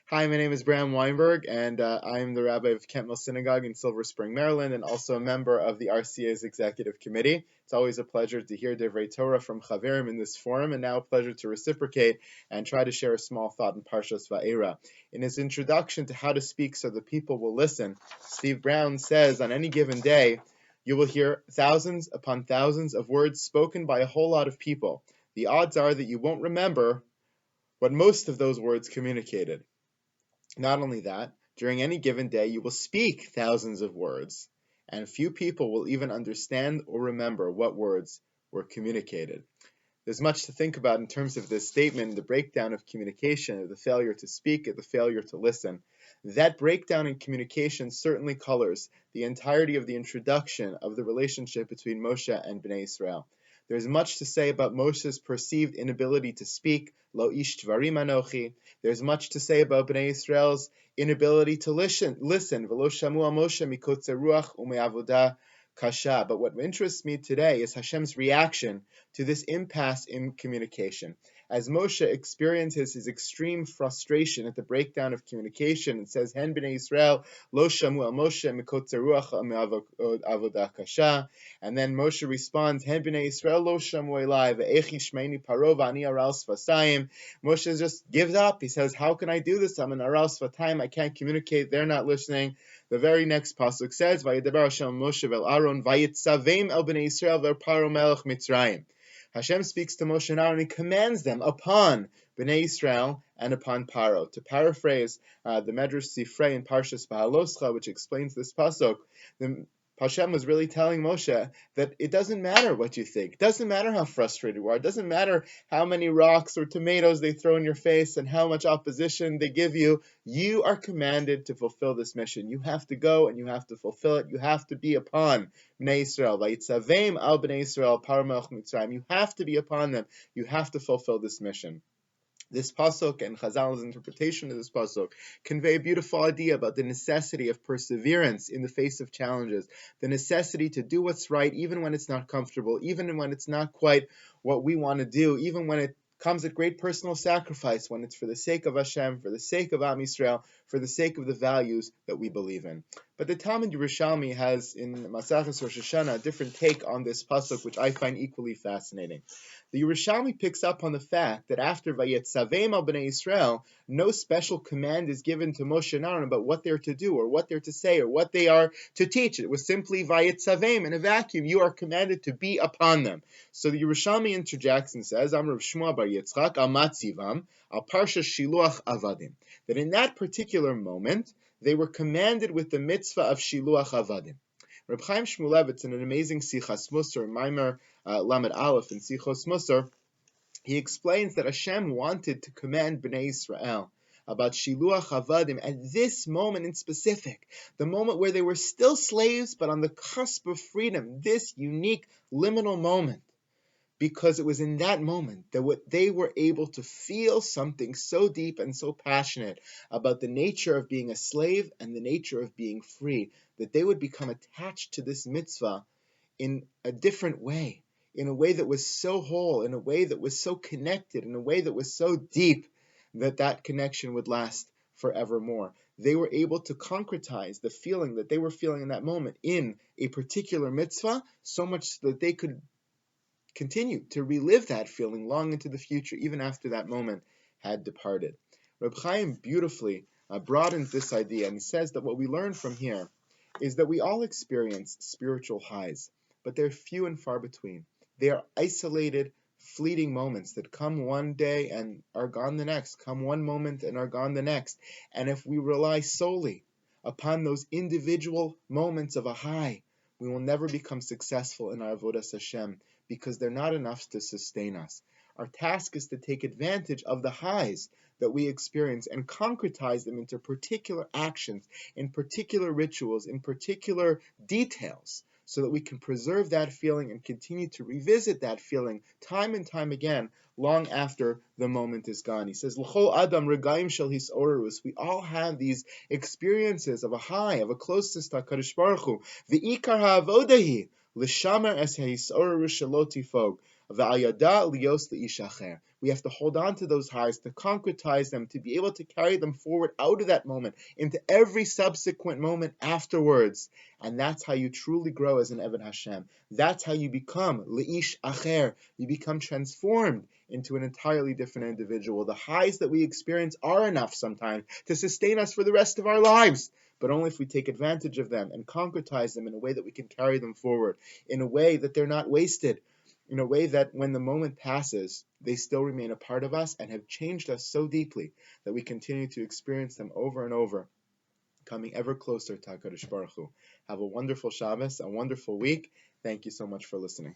Hi, my name is Brahm Weinberg, and I am the rabbi of Kent Mill Synagogue in Silver Spring, Maryland, and also a member of the RCA's Executive Committee. It's always a pleasure to hear Divrei Torah from Chaverim in this forum, and now a pleasure to reciprocate and try to share a small thought in Parshat Vaera. In his introduction to how to speak so the people will listen, Steve Brown says, on any given day, you will hear thousands upon thousands of words spoken by a whole lot of people. The odds are that you won't remember what most of those words communicated. Not only that, during any given day you will speak thousands of words, and few people will even understand or remember what words were communicated. There's much to think about in terms of this statement, the breakdown of communication, the failure to speak, the failure to listen. That breakdown in communication certainly colors the entirety of the introduction of the relationship between Moshe and Bnei Israel. There's much to say about Moshe's perceived inability to speak, lo ish dvarim anochi. There's much to say about Bnei Israel's inability to listen, v'lo shamu Moshe mikotze ruach u'me'avodah kasha. But what interests me today is Hashem's reaction to this impasse in communication. As Moshe experiences his extreme frustration at the breakdown of communication and says, Hen b'nei Israel lo shamu al Moshe mikotze ruach me'avodah kasha. And then Moshe responds, Hen b'nei Israel lo shamu elai ve'ech yishmeini paro v'ani aral sfasayim. Moshe just gives up. He says, how can I do this? I'm an aral sfatayim. I can't communicate. They're not listening. The very next pasuk says, Vayedaber Hashem Moshe vel Aaron vayitzavim el bnei Israel ve'paro melech Mitzrayim. Hashem speaks to Moshe and Aaron and commands them upon Bnei Israel and upon Paro. To paraphrase the Medrash Sifrei in Parshas Vahaloscha, which explains this pasuk, Hashem was really telling Moshe that it doesn't matter what you think. It doesn't matter how frustrated you are. It doesn't matter how many rocks or tomatoes they throw in your face and how much opposition they give you. You are commanded to fulfill this mission. You have to go and you have to fulfill it. You have to be upon Bnei Israel. Vayitzavim al Bnei Israel par melech Mitzrayim. You have to be upon them. You have to fulfill this mission. This pasuk and Chazal's interpretation of this pasuk convey a beautiful idea about the necessity of perseverance in the face of challenges, the necessity to do what's right even when it's not comfortable, even when it's not quite what we want to do, even when it comes at great personal sacrifice, when it's for the sake of Hashem, for the sake of Am Yisrael, for the sake of the values that we believe in. But the Talmud Yerushalmi has in Maseches Rosh Hashanah a different take on this pasuk, which I find equally fascinating. The Yerushalmi picks up on the fact that after Vayetzavim al Bnei Israel, no special command is given to Moshe and Aaron about what they're to do or what they're to say or what they are to teach. It was simply Vayetzavim in a vacuum. You are commanded to be upon them. So the Yerushalmi interjects and says, Amr Rav Shmuel bar Yitzchak al Matzivam al Parsha Shiluach Avadim, that in that particular moment they were commanded with the mitzvah of Shiluach Avadim. Reb Chaim Shmulevitz, in an amazing Sichas Musar, Maimer Lamed Aleph in Sichos Musar, he explains that Hashem wanted to command Bnei Israel about Shiluach Avadim at this moment in specific, the moment where they were still slaves but on the cusp of freedom, this unique liminal moment, because it was in that moment that they were able to feel something so deep and so passionate about the nature of being a slave and the nature of being free, that they would become attached to this mitzvah in a different way, in a way that was so whole, in a way that was so connected, in a way that was so deep that that connection would last forevermore. They were able to concretize the feeling that they were feeling in that moment in a particular mitzvah, so much that they could continue to relive that feeling long into the future, even after that moment had departed. Reb Chaim beautifully broadens this idea and says that what we learn from here is that we all experience spiritual highs, but they're few and far between. They are isolated, fleeting moments that come one day and are gone the next, come one moment and are gone the next. And if we rely solely upon those individual moments of a high, we will never become successful in our avodas Hashem, because they're not enough to sustain us. Our task is to take advantage of the highs that we experience and concretize them into particular actions, in particular rituals, in particular details, so that we can preserve that feeling and continue to revisit that feeling time and time again, long after the moment is gone. He says, L'chol Adam regaim shel hisorerus. We all have these experiences of a high, of a closeness to HaKadosh Baruch Hu. V'ikar ha'avodahi l'shamer es ha'isorerus shelo tifog. V'al yada lios le'ish acher. We have to hold on to those highs, to concretize them, to be able to carry them forward out of that moment into every subsequent moment afterwards. And that's how you truly grow as an Eved Hashem. That's how you become Le'ish Acher. You become transformed into an entirely different individual. The highs that we experience are enough sometimes to sustain us for the rest of our lives, but only if we take advantage of them and concretize them in a way that we can carry them forward, in a way that they're not wasted, in a way that when the moment passes, they still remain a part of us and have changed us so deeply that we continue to experience them over and over, coming ever closer to HaKadosh Baruch Hu. Have a wonderful Shabbos, a wonderful week. Thank you so much for listening.